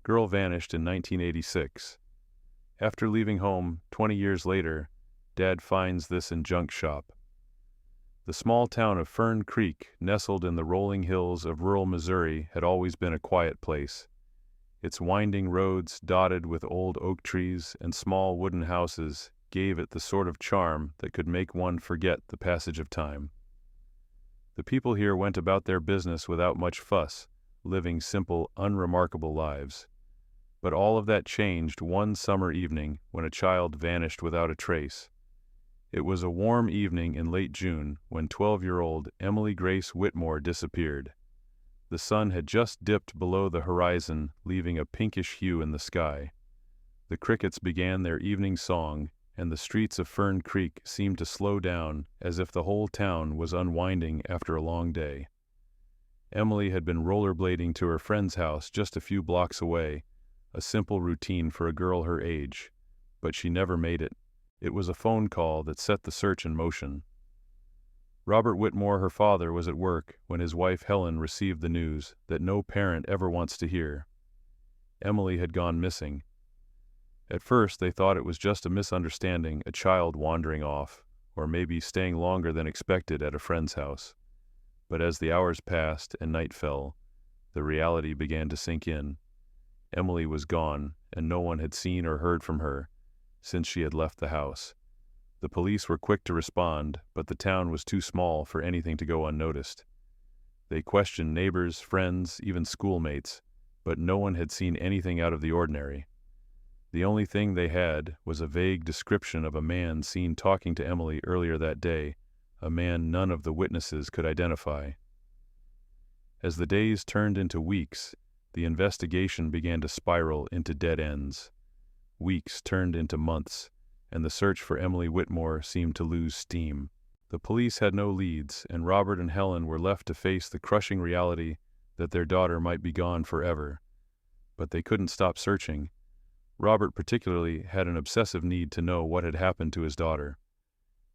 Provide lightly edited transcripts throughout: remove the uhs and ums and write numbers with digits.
Girl vanished in 1986. After leaving home 20 years later, Dad finds this in junk shop. The small town of Fern Creek, nestled in the rolling hills of rural Missouri, had always been a quiet place. Its winding roads, dotted with old oak trees and small wooden houses, gave it the sort of charm that could make one forget the passage of time. The people here went about their business without much fuss, living simple, unremarkable lives. But all of that changed one summer evening when a child vanished without a trace. It was a warm evening in late June when 12-year-old Emily Grace Whitmore disappeared. The sun had just dipped below the horizon, leaving a pinkish hue in the sky. The crickets began their evening song, and the streets of Fern Creek seemed to slow down as if the whole town was unwinding after a long day. Emily had been rollerblading to her friend's house just a few blocks away, a simple routine for a girl her age, but she never made it. It was a phone call that set the search in motion. Robert Whitmore, her father, was at work when his wife Helen received the news that no parent ever wants to hear. Emily had gone missing. At first they thought it was just a misunderstanding, a child wandering off, or maybe staying longer than expected at a friend's house. But as the hours passed and night fell, the reality began to sink in. Emily was gone, and no one had seen or heard from her since she had left the house. The police were quick to respond, but the town was too small for anything to go unnoticed. They questioned neighbors, friends, even schoolmates, but no one had seen anything out of the ordinary. The only thing they had was a vague description of a man seen talking to Emily earlier that day, a man none of the witnesses could identify. As the days turned into weeks, the investigation began to spiral into dead ends. Weeks turned into months, and the search for Emily Whitmore seemed to lose steam. The police had no leads, and Robert and Helen were left to face the crushing reality that their daughter might be gone forever. But they couldn't stop searching. Robert particularly had an obsessive need to know what had happened to his daughter.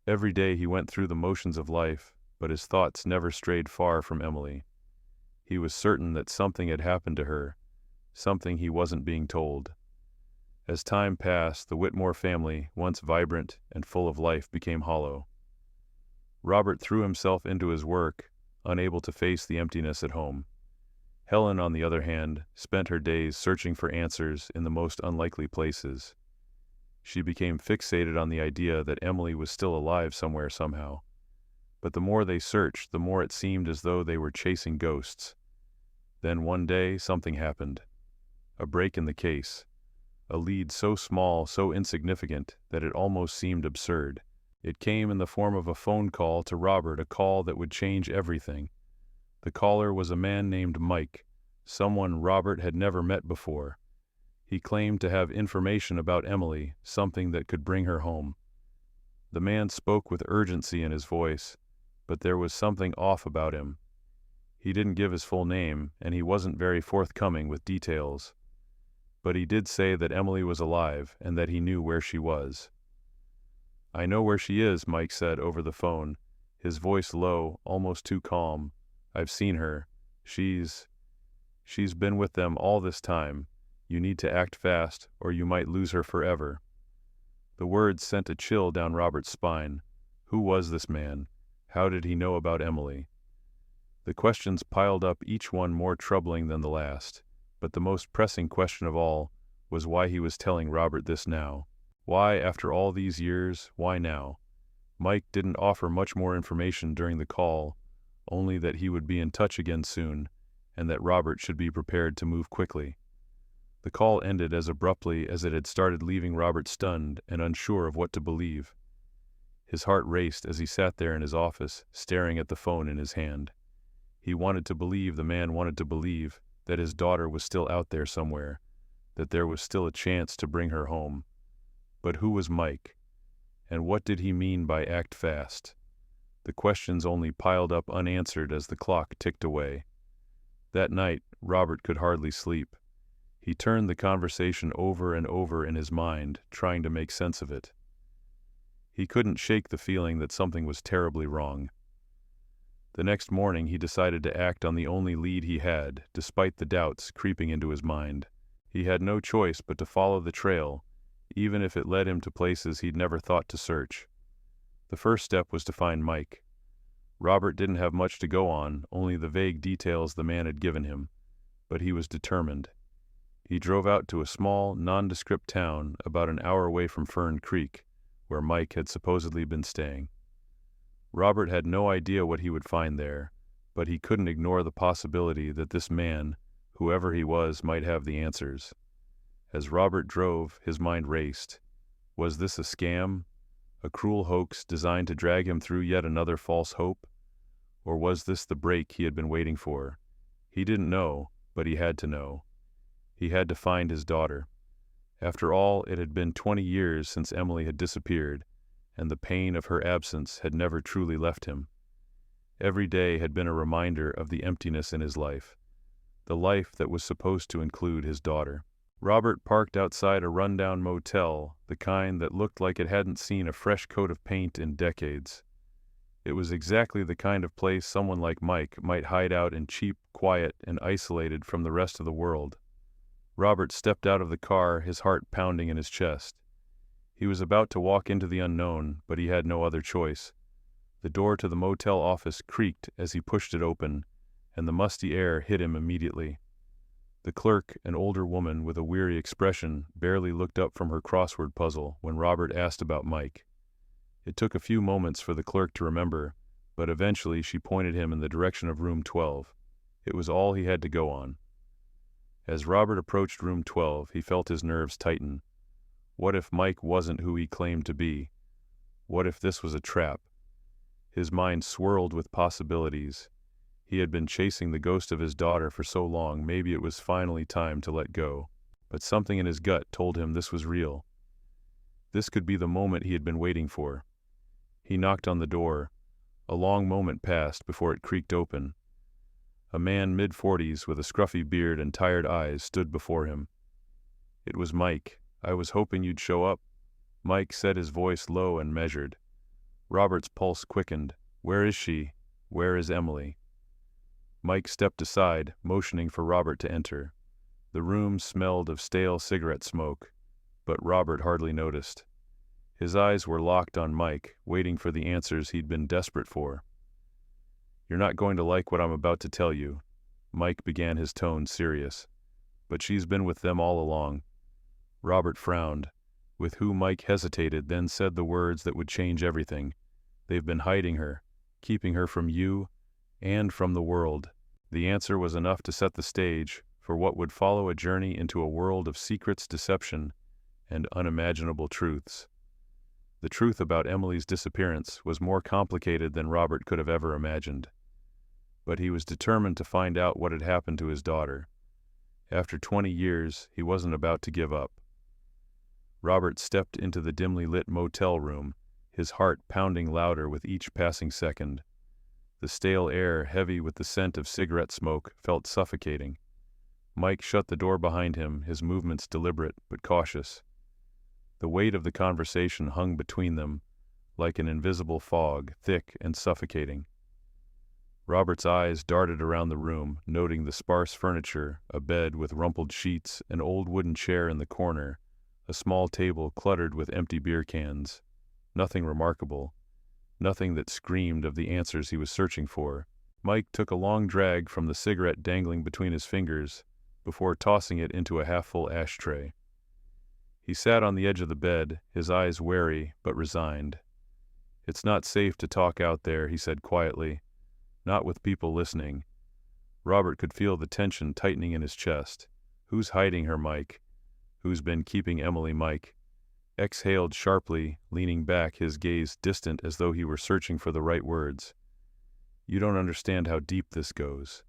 Every day he went through the motions of life, but his thoughts never strayed far from Emily. He was certain that something had happened to her, something he wasn't being told. As time passed, the Whitmore family, once vibrant and full of life, became hollow. Robert threw himself into his work, unable to face the emptiness at home. Helen, on the other hand, spent her days searching for answers in the most unlikely places. She became fixated on the idea that Emily was still alive somewhere somehow. But the more they searched, the more it seemed as though they were chasing ghosts. Then one day, something happened. A break in the case. A lead so small, so insignificant, that it almost seemed absurd. It came in the form of a phone call to Robert, a call that would change everything. The caller was a man named Mike, someone Robert had never met before. He claimed to have information about Emily, something that could bring her home. The man spoke with urgency in his voice, but there was something off about him. He didn't give his full name, and he wasn't very forthcoming with details. But he did say that Emily was alive and that he knew where she was. "I know where she is," Mike said over the phone, his voice low, almost too calm. "I've seen her. She's been with them all this time. You need to act fast, or you might lose her forever." The words sent a chill down Robert's spine. Who was this man? How did he know about Emily? The questions piled up, each one more troubling than the last. But the most pressing question of all was why he was telling Robert this now. Why, after all these years, why now? Mike didn't offer much more information during the call, only that he would be in touch again soon, and that Robert should be prepared to move quickly. The call ended as abruptly as it had started, leaving Robert stunned and unsure of what to believe. His heart raced as he sat there in his office, staring at the phone in his hand. He wanted to believe, the man wanted to believe, that his daughter was still out there somewhere, that there was still a chance to bring her home. But who was Mike? And what did he mean by act fast? The questions only piled up unanswered as the clock ticked away. That night, Robert could hardly sleep. He turned the conversation over and over in his mind, trying to make sense of it. He couldn't shake the feeling that something was terribly wrong. The next morning he decided to act on the only lead he had, despite the doubts creeping into his mind. He had no choice but to follow the trail, even if it led him to places he'd never thought to search. The first step was to find Mike. Robert didn't have much to go on, only the vague details the man had given him, but he was determined. He drove out to a small, nondescript town about an hour away from Fern Creek, where Mike had supposedly been staying. Robert had no idea what he would find there, but he couldn't ignore the possibility that this man, whoever he was, might have the answers. As Robert drove, his mind raced. Was this a scam? A cruel hoax designed to drag him through yet another false hope? Or was this the break he had been waiting for? He didn't know, but he had to know. He had to find his daughter. After all, it had been 20 years since Emily had disappeared, and the pain of her absence had never truly left him. Every day had been a reminder of the emptiness in his life, the life that was supposed to include his daughter. Robert parked outside a rundown motel, the kind that looked like it hadn't seen a fresh coat of paint in decades. It was exactly the kind of place someone like Mike might hide out in, cheap, quiet, and isolated from the rest of the world. Robert stepped out of the car, his heart pounding in his chest. He was about to walk into the unknown, but he had no other choice. The door to the motel office creaked as he pushed it open, and the musty air hit him immediately. The clerk, an older woman with a weary expression, barely looked up from her crossword puzzle when Robert asked about Mike. It took a few moments for the clerk to remember, but eventually she pointed him in the direction of room 12. It was all he had to go on. As Robert approached room 12, he felt his nerves tighten. What if Mike wasn't who he claimed to be? What if this was a trap? His mind swirled with possibilities. He had been chasing the ghost of his daughter for so long, maybe it was finally time to let go. But something in his gut told him this was real. This could be the moment he had been waiting for. He knocked on the door. A long moment passed before it creaked open. A man mid-40s with a scruffy beard and tired eyes stood before him. It was Mike. "I was hoping you'd show up." Mike said, his voice low and measured. Robert's pulse quickened. "Where is she? Where is Emily?" Mike stepped aside, motioning for Robert to enter. The room smelled of stale cigarette smoke, but Robert hardly noticed. His eyes were locked on Mike, waiting for the answers he'd been desperate for. "You're not going to like what I'm about to tell you." Mike began, his tone serious. "But she's been with them all along." Robert frowned. With who Mike hesitated, then said the words that would change everything. "They've been hiding her, keeping her from you and from the world." The answer was enough to set the stage for what would follow, a journey into a world of secrets, deception, and unimaginable truths. The truth about Emily's disappearance was more complicated than Robert could have ever imagined. But he was determined to find out what had happened to his daughter. After 20 years, he wasn't about to give up. Robert stepped into the dimly lit motel room, his heart pounding louder with each passing second. The stale air, heavy with the scent of cigarette smoke, felt suffocating. Mike shut the door behind him, his movements deliberate but cautious. The weight of the conversation hung between them, like an invisible fog, thick and suffocating. Robert's eyes darted around the room, noting the sparse furniture, a bed with rumpled sheets, an old wooden chair in the corner, a small table cluttered with empty beer cans. Nothing remarkable. Nothing that screamed of the answers he was searching for. Mike took a long drag from the cigarette dangling between his fingers, before tossing it into a half-full ashtray. He sat on the edge of the bed, his eyes wary but resigned. "It's not safe to talk out there," he said quietly. "Not with people listening." Robert could feel the tension tightening in his chest. "Who's hiding her, Mike? Who's been keeping Emily, Mike?" Exhaled sharply, leaning back, his gaze distant as though he were searching for the right words. "You don't understand how deep this goes.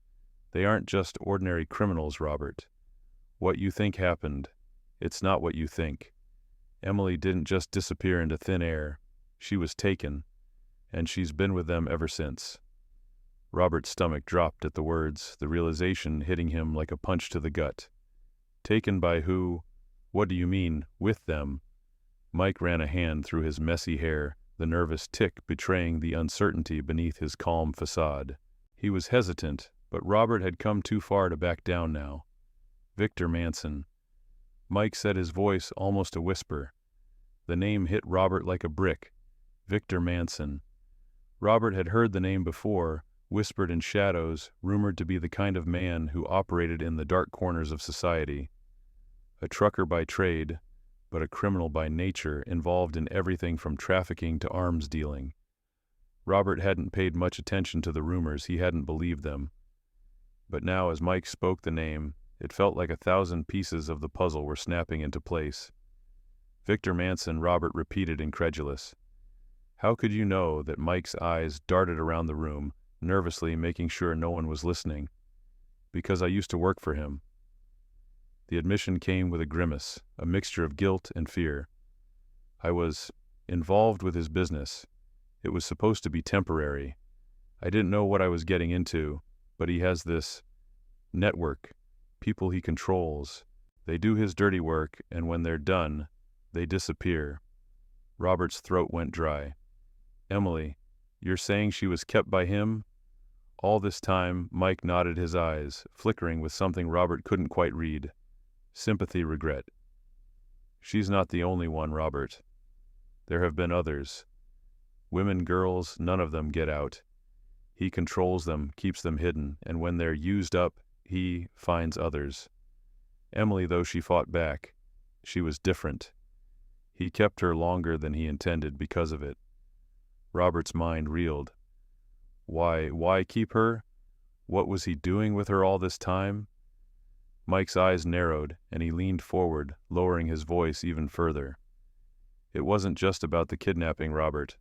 They aren't just ordinary criminals, Robert. What you think happened, it's not what you think. Emily didn't just disappear into thin air. She was taken, and she's been with them ever since." Robert's stomach dropped at the words, the realization hitting him like a punch to the gut. "Taken by who? What do you mean, with them?" Mike ran a hand through his messy hair, the nervous tick betraying the uncertainty beneath his calm facade. He was hesitant, but Robert had come too far to back down now. Victor Manson. Mike said, his voice almost a whisper. The name hit Robert like a brick. Victor Manson. Robert had heard the name before, whispered in shadows, rumored to be the kind of man who operated in the dark corners of society. A trucker by trade, but a criminal by nature, involved in everything from trafficking to arms dealing. Robert hadn't paid much attention to the rumors, he hadn't believed them. But now, as Mike spoke the name, it felt like 1,000 pieces of the puzzle were snapping into place. Victor Manson, Robert repeated, incredulous. How could you know? That Mike's eyes darted around the room, nervously making sure no one was listening. Because I used to work for him. The admission came with a grimace, a mixture of guilt and fear. I was involved with his business. It was supposed to be temporary. I didn't know what I was getting into, but he has this network, people he controls. They do his dirty work, and when they're done, they disappear. Robert's throat went dry. Emily, you're saying she was kept by him? All this time, Mike nodded, his eyes flickering with something Robert couldn't quite read. Sympathy, regret. She's not the only one, Robert. There have been others. Women, girls, none of them get out. He controls them, keeps them hidden, and when they're used up, he finds others. Emily, though she fought back, she was different. He kept her longer than he intended because of it. Robert's mind reeled. Why keep her? What was he doing with her all this time? Mike's eyes narrowed, and he leaned forward, lowering his voice even further. It wasn't just about the kidnapping, Robert.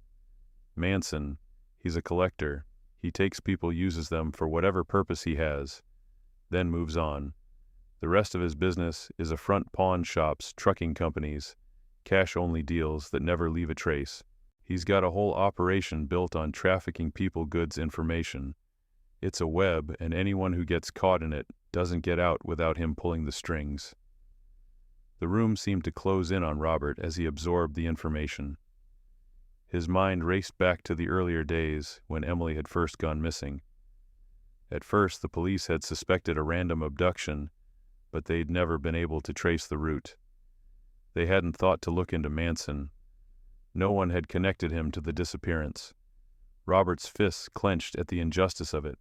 Manson, he's a collector. He takes people, uses them for whatever purpose he has, then moves on. The rest of his business is a front pawn shops, trucking companies, cash-only deals that never leave a trace. He's got a whole operation built on trafficking people, goods, information. It's a web, and anyone who gets caught in it doesn't get out without him pulling the strings. The room seemed to close in on Robert as he absorbed the information. His mind raced back to the earlier days when Emily had first gone missing. At first, the police had suspected a random abduction, but they'd never been able to trace the route. They hadn't thought to look into Manson. No one had connected him to the disappearance. Robert's fists clenched at the injustice of it.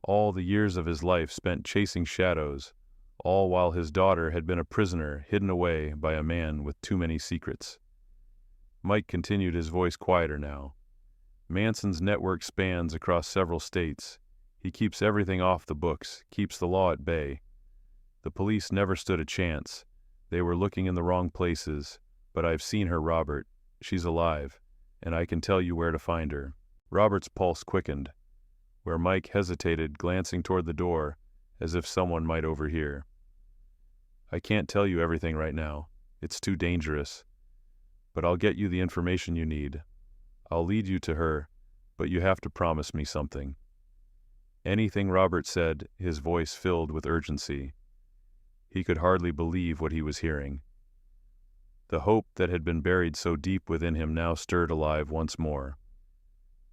All the years of his life spent chasing shadows, all while his daughter had been a prisoner hidden away by a man with too many secrets. Mike continued, his voice quieter now. Manson's network spans across several states. He keeps everything off the books, keeps the law at bay. The police never stood a chance. They were looking in the wrong places, but I've seen her, Robert. She's alive, and I can tell you where to find her. Robert's pulse quickened, where Mike hesitated, glancing toward the door, as if someone might overhear. I can't tell you everything right now. It's too dangerous. But I'll get you the information you need. I'll lead you to her, but you have to promise me something. Anything, Robert said, his voice filled with urgency. He could hardly believe what he was hearing. The hope that had been buried so deep within him now stirred alive once more.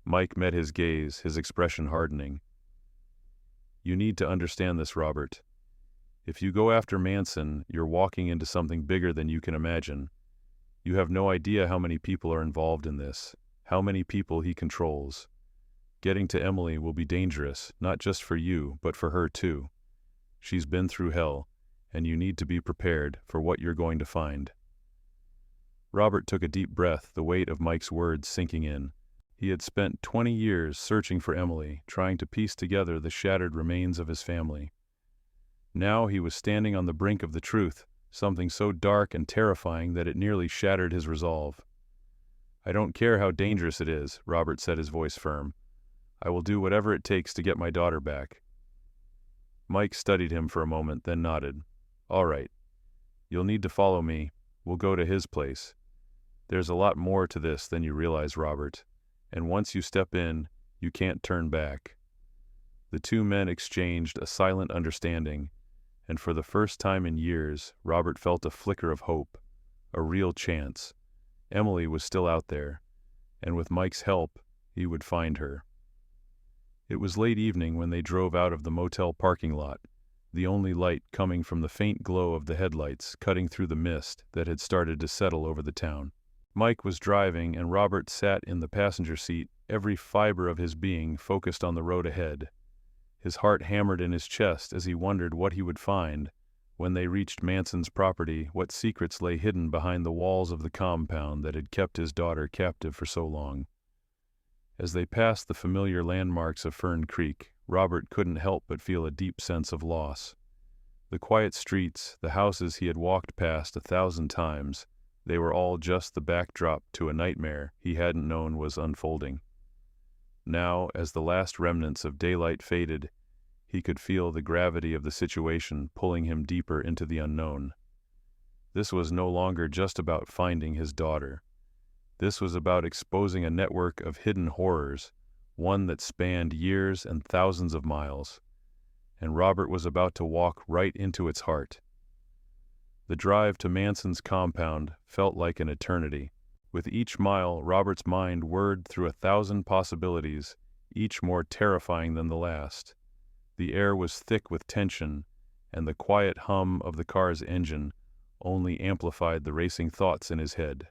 Mike met his gaze, his expression hardening. You need to understand this, Robert. If you go after Manson, you're walking into something bigger than you can imagine. You have no idea how many people are involved in this, how many people he controls. Getting to Emily will be dangerous, not just for you, but for her too. She's been through hell, and you need to be prepared for what you're going to find. Robert took a deep breath, the weight of Mike's words sinking in. He had spent 20 years searching for Emily, trying to piece together the shattered remains of his family. Now he was standing on the brink of the truth, something so dark and terrifying that it nearly shattered his resolve. I don't care how dangerous it is, Robert said, his voice firm. I will do whatever it takes to get my daughter back. Mike studied him for a moment, then nodded. All right. You'll need to follow me. We'll go to his place. There's a lot more to this than you realize, Robert. And once you step in, you can't turn back. The two men exchanged a silent understanding, and for the first time in years, Robert felt a flicker of hope, a real chance. Emily was still out there, and with Mike's help, he would find her. It was late evening when they drove out of the motel parking lot. the only light coming from the faint glow of the headlights cutting through the mist that had started to settle over the town. Mike was driving and Robert sat in the passenger seat, every fiber of his being focused on the road ahead. His heart hammered in his chest as he wondered what he would find when they reached Manson's property, what secrets lay hidden behind the walls of the compound that had kept his daughter captive for so long. As they passed the familiar landmarks of Fern Creek, Robert couldn't help but feel a deep sense of loss. The quiet streets, the houses he had walked past 1,000 times, they were all just the backdrop to a nightmare he hadn't known was unfolding. Now, as the last remnants of daylight faded, he could feel the gravity of the situation pulling him deeper into the unknown. This was no longer just about finding his daughter. This was about exposing a network of hidden horrors, one that spanned years and thousands of miles, and Robert was about to walk right into its heart. The drive to Manson's compound felt like an eternity. With each mile, Robert's mind whirred through 1,000 possibilities, each more terrifying than the last. The air was thick with tension, and the quiet hum of the car's engine only amplified the racing thoughts in his head.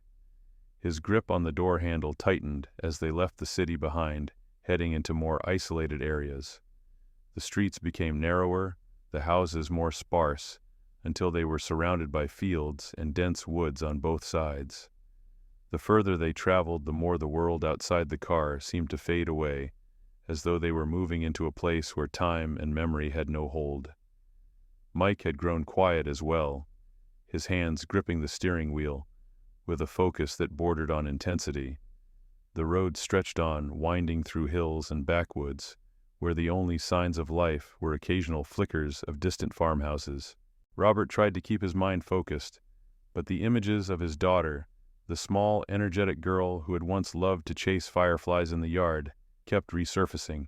His grip on the door handle tightened as they left the city behind, heading into more isolated areas. The streets became narrower, the houses more sparse, until they were surrounded by fields and dense woods on both sides. The further they traveled, the more the world outside the car seemed to fade away, as though they were moving into a place where time and memory had no hold. Mike had grown quiet as well, his hands gripping the steering wheel, with a focus that bordered on intensity. The road stretched on, winding through hills and backwoods, where the only signs of life were occasional flickers of distant farmhouses. Robert tried to keep his mind focused, but the images of his daughter, the small, energetic girl who had once loved to chase fireflies in the yard, kept resurfacing.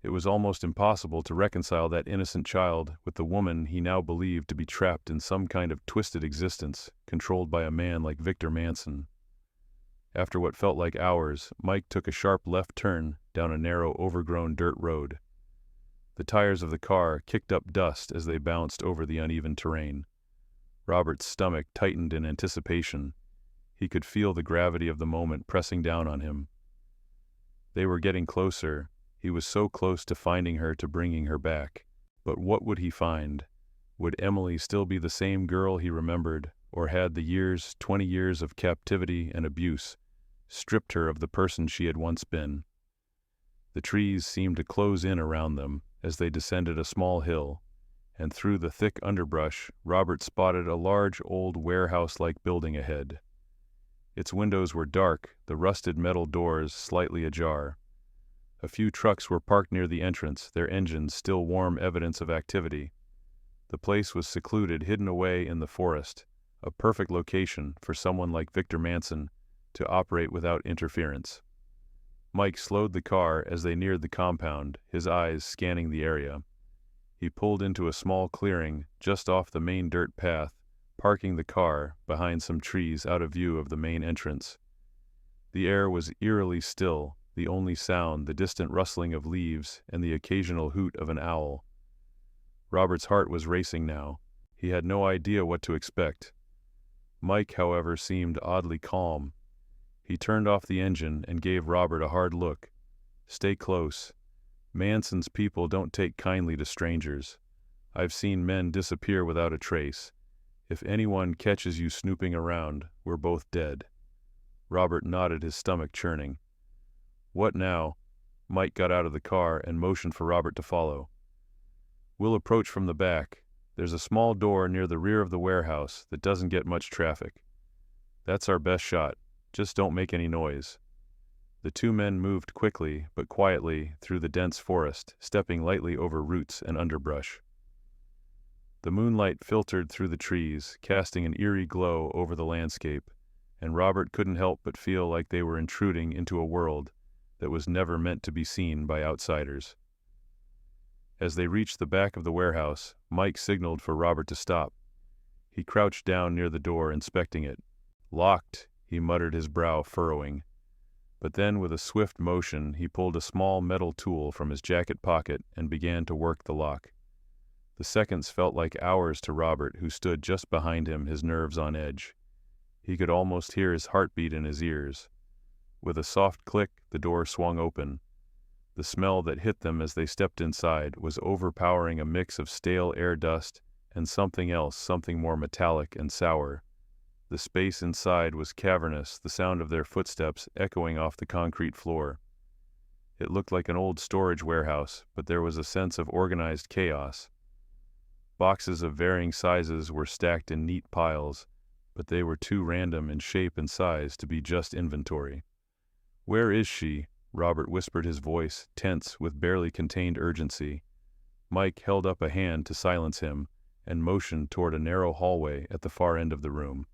It was almost impossible to reconcile that innocent child with the woman he now believed to be trapped in some kind of twisted existence, controlled by a man like Victor Manson. After what felt like hours, Mike took a sharp left turn down a narrow, overgrown dirt road. The tires of the car kicked up dust as they bounced over the uneven terrain. Robert's stomach tightened in anticipation. He could feel the gravity of the moment pressing down on him. They were getting closer. He was so close to finding her, to bringing her back. But what would he find? Would Emily still be the same girl he remembered, or had the years, 20 years of captivity and abuse, stripped her of the person she had once been? The trees seemed to close in around them as they descended a small hill, and through the thick underbrush, Robert spotted a large old warehouse-like building ahead. Its windows were dark, the rusted metal doors slightly ajar. A few trucks were parked near the entrance, their engines still warm evidence of activity. The place was secluded, hidden away in the forest, a perfect location for someone like Victor Manson to operate without interference. Mike slowed the car as they neared the compound, his eyes scanning the area. He pulled into a small clearing just off the main dirt path, parking the car behind some trees out of view of the main entrance. The air was eerily still, the only sound the distant rustling of leaves and the occasional hoot of an owl. Robert's heart was racing now. He had no idea what to expect. Mike, however, seemed oddly calm. He turned off the engine and gave Robert a hard look. "Stay close. Manson's people don't take kindly to strangers. I've seen men disappear without a trace. If anyone catches you snooping around, we're both dead." Robert nodded, his stomach churning. "What now?" Mike got out of the car and motioned for Robert to follow. "We'll approach from the back. There's a small door near the rear of the warehouse that doesn't get much traffic. That's our best shot. Just don't make any noise." The two men moved quickly but quietly through the dense forest, stepping lightly over roots and underbrush. The moonlight filtered through the trees, casting an eerie glow over the landscape, and Robert couldn't help but feel like they were intruding into a world that was never meant to be seen by outsiders. As they reached the back of the warehouse, Mike signaled for Robert to stop. He crouched down near the door, inspecting it. "Locked," he muttered, his brow furrowing. But then, with a swift motion, he pulled a small metal tool from his jacket pocket and began to work the lock. The The seconds felt like hours to Robert, who stood just behind him, his nerves on edge. He could almost hear his heartbeat in his ears. With a soft click, the door swung open. The smell that hit them as they stepped inside was overpowering, a mix of stale air dust and something else, something more metallic and sour. The space inside was cavernous, the sound of their footsteps echoing off the concrete floor. It looked like an old storage warehouse, but there was a sense of organized chaos. Boxes of varying sizes were stacked in neat piles, but they were too random in shape and size to be just inventory. "Where is she?" Robert whispered, his voice tense with barely contained urgency. Mike held up a hand to silence him and motioned toward a narrow hallway at the far end of the room.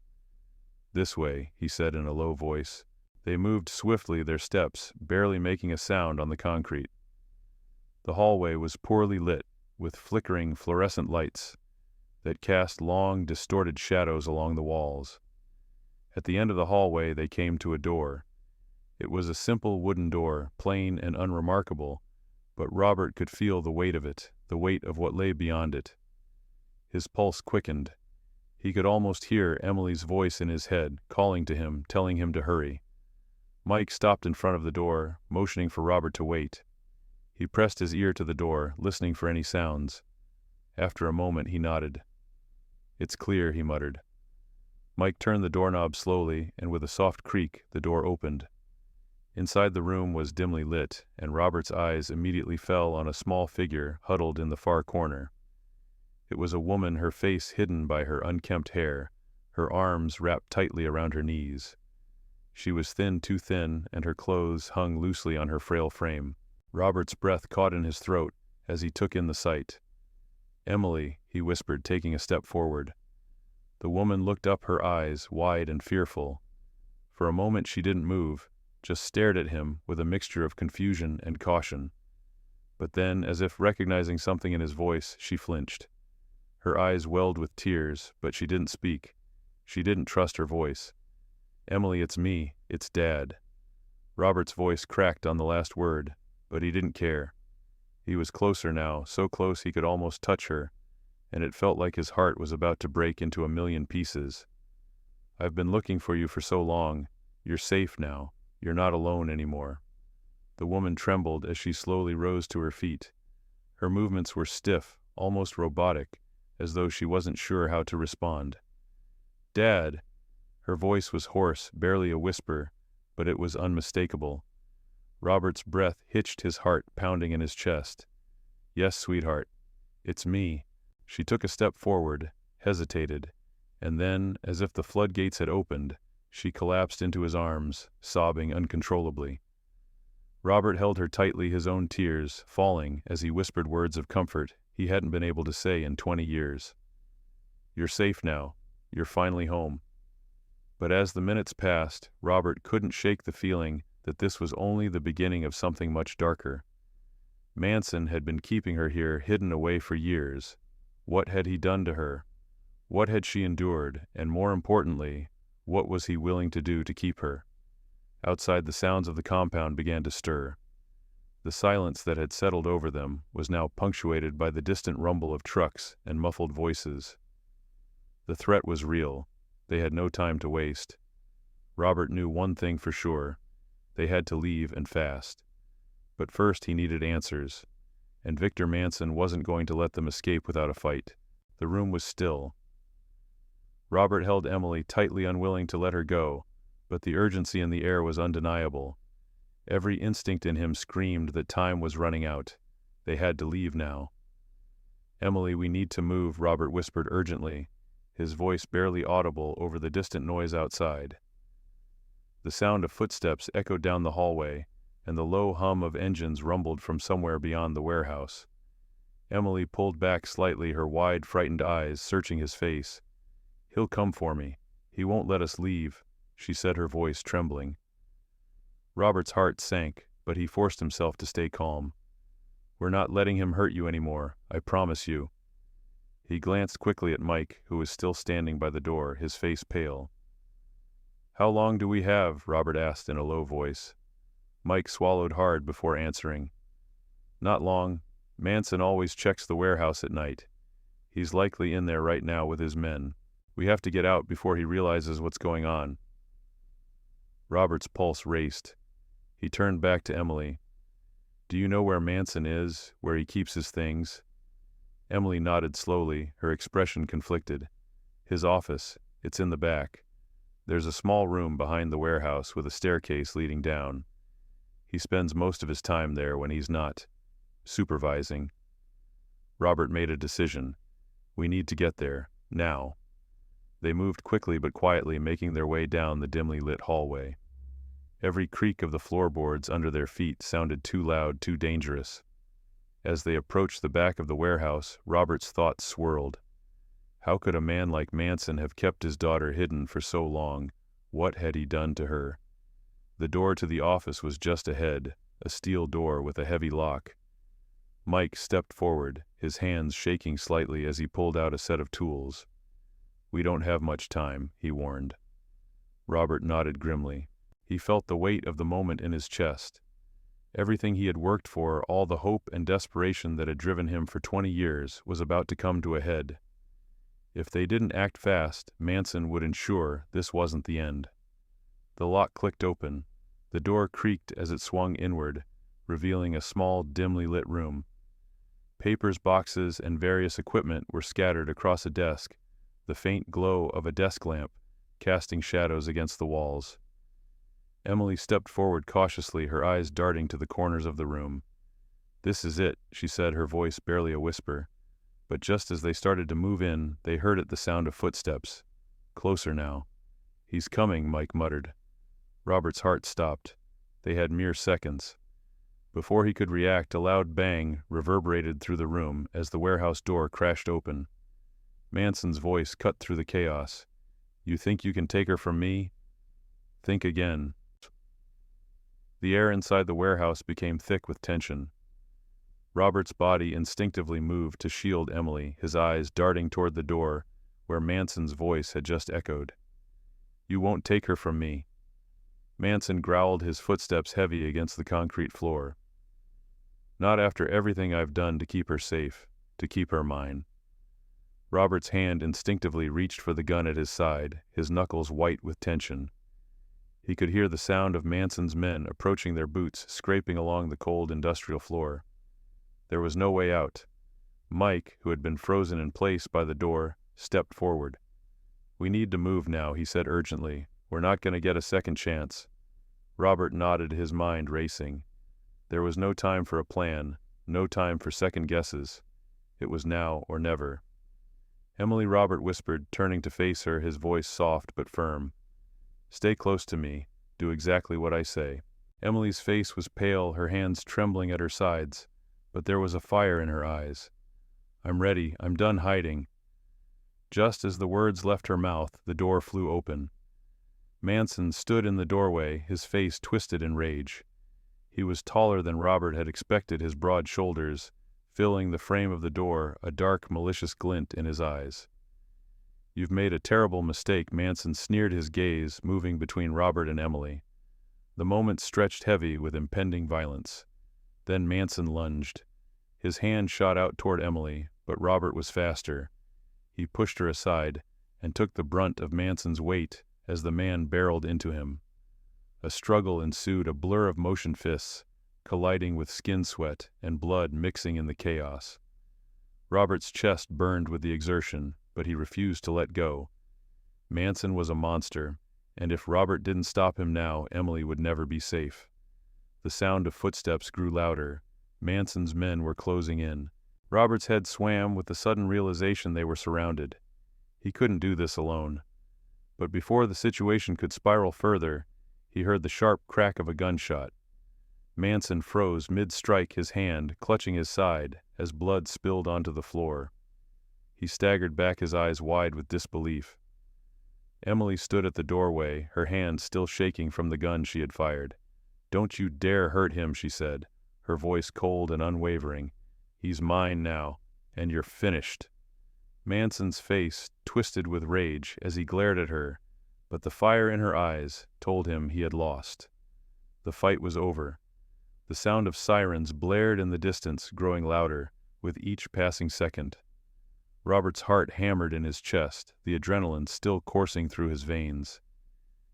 "This way," he said in a low voice. They moved swiftly, their steps barely making a sound on the concrete. The hallway was poorly lit, with flickering fluorescent lights that cast long, distorted shadows along the walls. At the end of the hallway they came to a door. It was a simple wooden door, plain and unremarkable, but Robert could feel the weight of it, the weight of what lay beyond it. His pulse quickened. He could almost hear Emily's voice in his head, calling to him, telling him to hurry. Mike stopped in front of the door, motioning for Robert to wait. He pressed his ear to the door, listening for any sounds. After a moment he nodded. "It's clear," he muttered. Mike turned the doorknob slowly, and with a soft creak, the door opened. Inside the room was dimly lit, and Robert's eyes immediately fell on a small figure huddled in the far corner. It was a woman, her face hidden by her unkempt hair, her arms wrapped tightly around her knees. She was thin, too thin, and her clothes hung loosely on her frail frame. Robert's breath caught in his throat as he took in the sight. "Emily," he whispered, taking a step forward. The woman looked up, her eyes wide and fearful. For a moment she didn't move, just stared at him with a mixture of confusion and caution. But then, as if recognizing something in his voice, she flinched. Her eyes welled with tears, but she didn't speak. She didn't trust her voice. "Emily, it's me. It's Dad." Robert's voice cracked on the last word, but he didn't care. He was closer now, so close he could almost touch her, and it felt like his heart was about to break into a million pieces. "I've been looking for you for so long. You're safe now. You're not alone anymore." The woman trembled as she slowly rose to her feet. Her movements were stiff, almost robotic, as though she wasn't sure how to respond. "Dad!" Her voice was hoarse, barely a whisper, but it was unmistakable. Robert's breath hitched, his heart pounding in his chest. "Yes, sweetheart. It's me." She took a step forward, hesitated, and then, as if the floodgates had opened, she collapsed into his arms, sobbing uncontrollably. Robert held her tightly, his own tears falling as he whispered words of comfort he hadn't been able to say in 20 years. "You're safe now. You're finally home." But as the minutes passed, Robert couldn't shake the feeling that this was only the beginning of something much darker. Manson had been keeping her here, hidden away for years. What had he done to her? What had she endured? And more importantly, what was he willing to do to keep her? Outside, the sounds of the compound began to stir. The silence that had settled over them was now punctuated by the distant rumble of trucks and muffled voices. The threat was real. They had no time to waste. Robert knew one thing for sure. They had to leave, and fast. But first he needed answers, and Victor Manson wasn't going to let them escape without a fight. The room was still. Robert held Emily tightly, unwilling to let her go, but the urgency in the air was undeniable. Every instinct in him screamed that time was running out. They had to leave now. "Emily, we need to move," Robert whispered urgently, his voice barely audible over the distant noise outside. The sound of footsteps echoed down the hallway, and the low hum of engines rumbled from somewhere beyond the warehouse. Emily pulled back slightly, her wide, frightened eyes searching his face. "He'll come for me. He won't let us leave," she said, her voice trembling. Robert's heart sank, but he forced himself to stay calm. "We're not letting him hurt you anymore, I promise you." He glanced quickly at Mike, who was still standing by the door, his face pale. "How long do we have?" Robert asked in a low voice. Mike swallowed hard before answering. "Not long. Manson always checks the warehouse at night. He's likely in there right now with his men. We have to get out before he realizes what's going on." Robert's pulse raced. He turned back to Emily. "Do you know where Manson is, where he keeps his things?" Emily nodded slowly, her expression conflicted. "His office. It's in the back. There's a small room behind the warehouse with a staircase leading down. He spends most of his time there when he's not supervising." Robert made a decision. "We need to get there, now." They moved quickly but quietly, making their way down the dimly lit hallway. Every creak of the floorboards under their feet sounded too loud, too dangerous. As they approached the back of the warehouse, Robert's thoughts swirled. How could a man like Manson have kept his daughter hidden for so long? What had he done to her? The door to the office was just ahead, a steel door with a heavy lock. Mike stepped forward, his hands shaking slightly as he pulled out a set of tools. "We don't have much time," he warned. Robert nodded grimly. He felt the weight of the moment in his chest. Everything he had worked for, all the hope and desperation that had driven him for 20 years, was about to come to a head. If they didn't act fast, Manson would ensure this wasn't the end. The lock clicked open. The door creaked as it swung inward, revealing a small, dimly lit room. Papers, boxes, and various equipment were scattered across a desk, the faint glow of a desk lamp casting shadows against the walls. Emily stepped forward cautiously, her eyes darting to the corners of the room. "This is it," she said, her voice barely a whisper. But just as they started to move in, they heard the sound of footsteps. Closer now. "He's coming," Mike muttered. Robert's heart stopped. They had mere seconds. Before he could react, a loud bang reverberated through the room as the warehouse door crashed open. Manson's voice cut through the chaos. "You think you can take her from me? Think again." The air inside the warehouse became thick with tension. Robert's body instinctively moved to shield Emily, his eyes darting toward the door, where Manson's voice had just echoed. "You won't take her from me." Manson growled, his footsteps heavy against the concrete floor. "Not after everything I've done to keep her safe, to keep her mine." Robert's hand instinctively reached for the gun at his side, his knuckles white with tension. He could hear the sound of Manson's men approaching, their boots scraping along the cold industrial floor. There was no way out. Mike, who had been frozen in place by the door, stepped forward. "We need to move now," he said urgently. "We're not going to get a second chance." Robert nodded, his mind racing. There was no time for a plan, no time for second guesses. It was now or never. "Emily," Robert whispered, turning to face her, his voice soft but firm. "Stay close to me. Do exactly what I say." Emily's face was pale, her hands trembling at her sides, but there was a fire in her eyes. "I'm ready. I'm done hiding." Just as the words left her mouth, the door flew open. Manson stood in the doorway, his face twisted in rage. He was taller than Robert had expected, his broad shoulders filling the frame of the door, a dark, malicious glint in his eyes. "You've made a terrible mistake," Manson sneered, his gaze moving between Robert and Emily. The moment stretched heavy with impending violence. Then Manson lunged. His hand shot out toward Emily, but Robert was faster. He pushed her aside and took the brunt of Manson's weight as the man barreled into him. A struggle ensued, a blur of motion fists, colliding with skin sweat and blood mixing in the chaos. Robert's chest burned with the exertion, but he refused to let go. Manson was a monster, and if Robert didn't stop him now, Emily would never be safe. The sound of footsteps grew louder. Manson's men were closing in. Robert's head swam with the sudden realization they were surrounded. He couldn't do this alone. But before the situation could spiral further, he heard the sharp crack of a gunshot. Manson froze mid-strike, his hand clutching his side as blood spilled onto the floor. He staggered back, his eyes wide with disbelief. Emily stood at the doorway, her hand still shaking from the gun she had fired. "Don't you dare hurt him," she said, her voice cold and unwavering. "He's mine now, and you're finished." Manson's face twisted with rage as he glared at her, but the fire in her eyes told him he had lost. The fight was over. The sound of sirens blared in the distance, growing louder with each passing second. Robert's heart hammered in his chest, the adrenaline still coursing through his veins.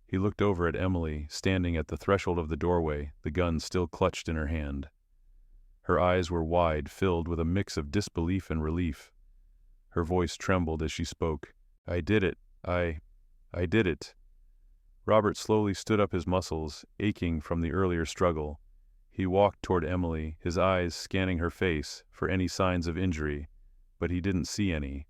He looked over at Emily, standing at the threshold of the doorway, the gun still clutched in her hand. Her eyes were wide, filled with a mix of disbelief and relief. Her voice trembled as she spoke. "I did it. I did it." Robert slowly stood up, his muscles aching from the earlier struggle. He walked toward Emily, his eyes scanning her face for any signs of injury, but he didn't see any.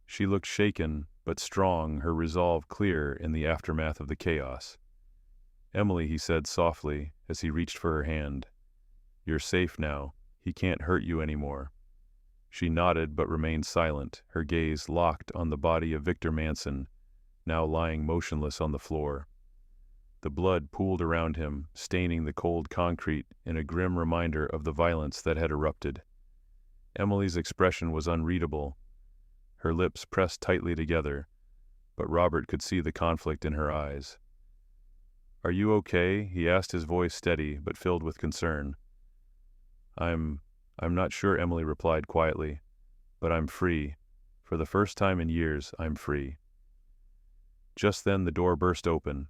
She looked shaken, but strong, her resolve clear in the aftermath of the chaos. "Emily," he said softly as he reached for her hand. "You're safe now. He can't hurt you anymore." She nodded but remained silent, her gaze locked on the body of Victor Manson, now lying motionless on the floor. The blood pooled around him, staining the cold concrete in a grim reminder of the violence that had erupted. Emily's expression was unreadable, her lips pressed tightly together, but Robert could see the conflict in her eyes. "Are you okay?" he asked, his voice steady but filled with concern. I'm not sure," Emily replied quietly, "but I'm free. For the first time in years, I'm free." Just then the door burst open.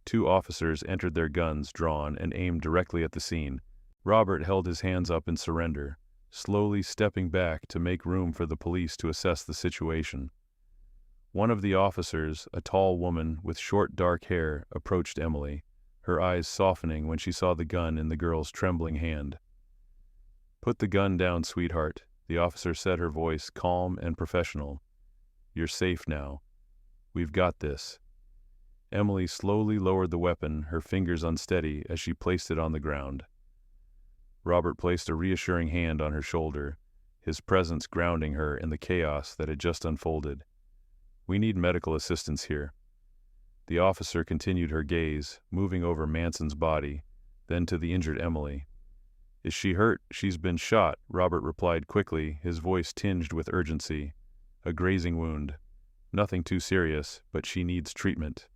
2 officers entered, their guns drawn and aimed directly at the scene. Robert held his hands up in surrender, slowly stepping back to make room for the police to assess the situation. One of the officers, a tall woman with short dark hair, approached Emily, her eyes softening when she saw the gun in the girl's trembling hand. "Put the gun down, sweetheart," the officer said, her voice calm and professional. "You're safe now. We've got this." Emily slowly lowered the weapon, her fingers unsteady as she placed it on the ground. Robert placed a reassuring hand on her shoulder, his presence grounding her in the chaos that had just unfolded. "We need medical assistance here." The officer continued, her gaze moving over Manson's body, then to the injured Emily. "Is she hurt?" "She's been shot," Robert replied quickly, his voice tinged with urgency. "A grazing wound. Nothing too serious, but she needs treatment."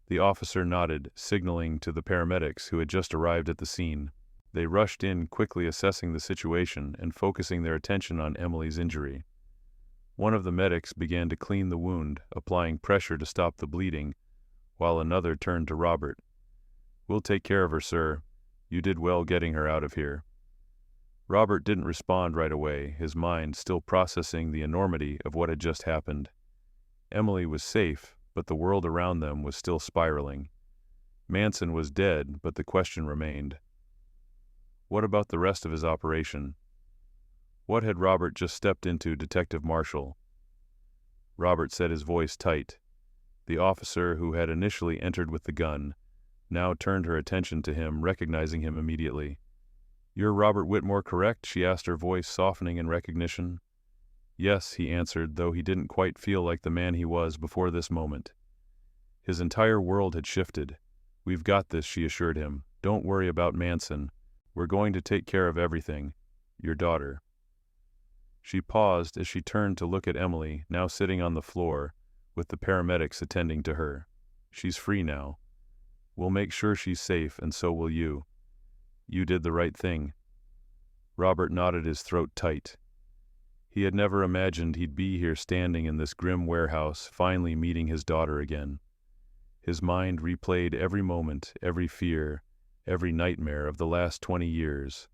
The officer nodded, signaling to the paramedics who had just arrived at the scene. They rushed in, quickly assessing the situation and focusing their attention on Emily's injury. One of the medics began to clean the wound, applying pressure to stop the bleeding, while another turned to Robert. "We'll take care of her, sir. You did well getting her out of here." Robert didn't respond right away, his mind still processing the enormity of what had just happened. Emily was safe, but the world around them was still spiraling. Manson was dead, but the question remained. What about the rest of his operation? What had Robert just stepped into, Detective Marshall? Robert said, his voice tight. The officer who had initially entered with the gun now turned her attention to him, recognizing him immediately. "You're Robert Whitmore, correct?" she asked, her voice softening in recognition. "Yes," he answered, though he didn't quite feel like the man he was before this moment. His entire world had shifted. "We've got this," she assured him. "Don't worry about Manson. We're going to take care of everything. Your daughter." She paused as she turned to look at Emily, now sitting on the floor, with the paramedics attending to her. "She's free now. We'll make sure she's safe, and so will you. You did the right thing." Robert nodded, his throat tight. He had never imagined he'd be here standing in this grim warehouse, finally meeting his daughter again. His mind replayed every moment, every fear, every nightmare of the last 20 years.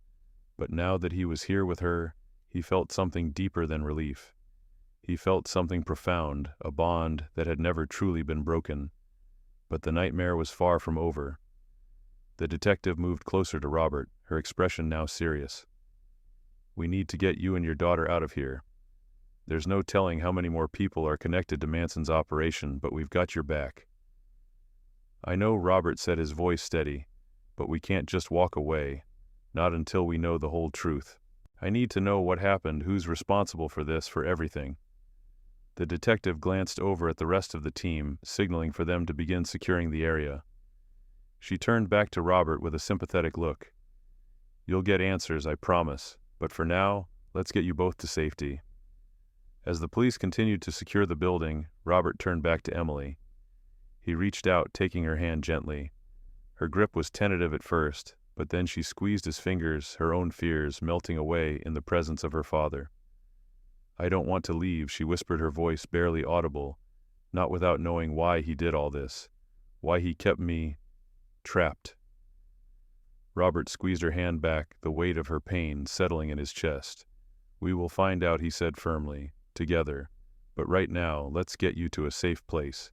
But now that he was here with her, he felt something deeper than relief. He felt something profound, a bond that had never truly been broken. But the nightmare was far from over. The detective moved closer to Robert, her expression now serious. "We need to get you and your daughter out of here. There's no telling how many more people are connected to Manson's operation, but we've got your back." "I know," Robert said, his voice steady, "but we can't just walk away, not until we know the whole truth. I need to know what happened, who's responsible for this, for everything." The detective glanced over at the rest of the team, signaling for them to begin securing the area. She turned back to Robert with a sympathetic look. "You'll get answers, I promise, but for now, let's get you both to safety." As the police continued to secure the building, Robert turned back to Emily. He reached out, taking her hand gently. Her grip was tentative at first, but then she squeezed his fingers, her own fears melting away in the presence of her father. "I don't want to leave," she whispered, her voice barely audible, not without knowing why he did all this, why he kept me trapped. Robert squeezed her hand back, the weight of her pain settling in his chest. "We will find out," he said firmly, "together. But right now, let's get you to a safe place.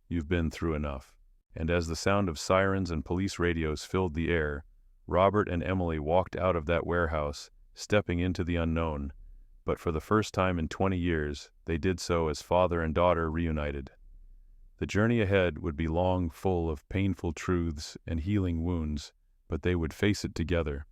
You've been through enough." And as the sound of sirens and police radios filled the air, Robert and Emily walked out of that warehouse, stepping into the unknown. But for the first time in 20 years, they did so as father and daughter reunited. The journey ahead would be long, full of painful truths and healing wounds, but they would face it together.